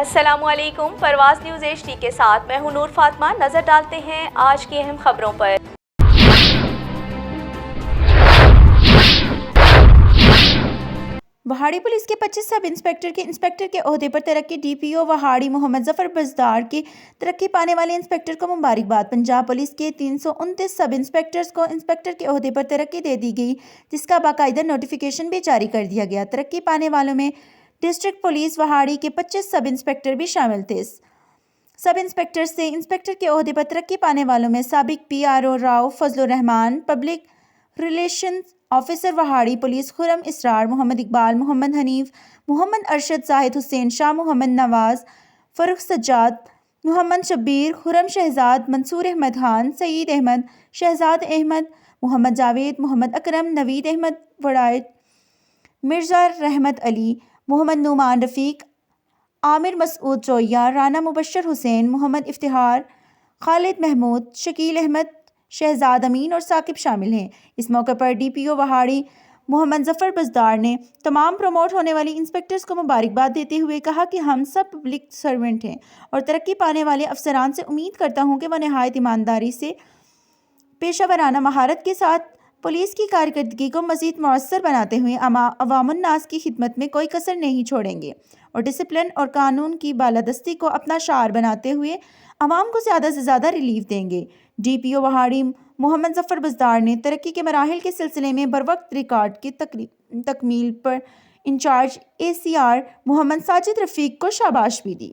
السلام علیکم، پرواز نیوز HD کے ساتھ میں ہوں نور فاطمہ۔ نظر ڈالتے ہیں آج کی اہم خبروں پر۔ وہاڑی پولیس کے 25 سب انسپکٹر کے انسپکٹر کے عہدے پر ترقی۔ DPO وہاڑی محمد ظفر بزدار کی ترقی پانے والے انسپکٹر کو مبارکباد۔ پنجاب پولیس کے 329 سب انسپکٹرز کو انسپکٹر کے عہدے پر ترقی دے دی گئی، جس کا باقاعدہ نوٹیفیکیشن بھی جاری کر دیا گیا۔ ترقی پانے والوں میں ڈسٹرکٹ پولیس وہاڑی کے 25 سب انسپکٹر بھی شامل تھے۔ سب انسپکٹر سے انسپکٹر کے عہدے پر ترقی پانے والوں میں سابق PRO Rao Fazal ur-Rahman, public relations officer Vehari police Khurram Israr, Muhammad Iqbal, Muhammad Hanif, Muhammad Arshad, Zahid Hussain Shah, Muhammad Nawaz, Farrukh Sajjad, Muhammad Shabbir, Khurram Shahzad, Mansoor Ahmed Khan, Saeed Ahmed, Shahzad Ahmed, Muhammad Javed, Muhammad Akram, Naveed Ahmed Waraich, Mirza Rehmat Ali, محمد نعمان رفیق، عامر مسعود چوئیہ، رانا مبشر حسین، محمد افتخار، خالد محمود، شکیل احمد، شہزاد امین اور ثاقب شامل ہیں۔ اس موقع پر DPO وہاڑی محمد ظفر بزدار نے تمام پروموٹ ہونے والی انسپکٹرز کو مبارکباد دیتے ہوئے کہا کہ ہم سب پبلک سرونٹ ہیں اور ترقی پانے والے افسران سے امید کرتا ہوں کہ وہ نہایت ایمانداری سے، پیشہ ورانہ مہارت کے ساتھ پولیس کی کارکردگی کو مزید مؤثر بناتے ہوئے عوام الناس کی خدمت میں کوئی کسر نہیں چھوڑیں گے اور ڈسپلن اور قانون کی بالادستی کو اپنا شعار بناتے ہوئے عوام کو زیادہ سے زیادہ ریلیف دیں گے۔ DPO وہاڑی محمد ظفر بزدار نے ترقی کے مراحل کے سلسلے میں بروقت ریکارڈ کی تکمیل پر انچارج ACR محمد ساجد رفیق کو شاباش بھی دی۔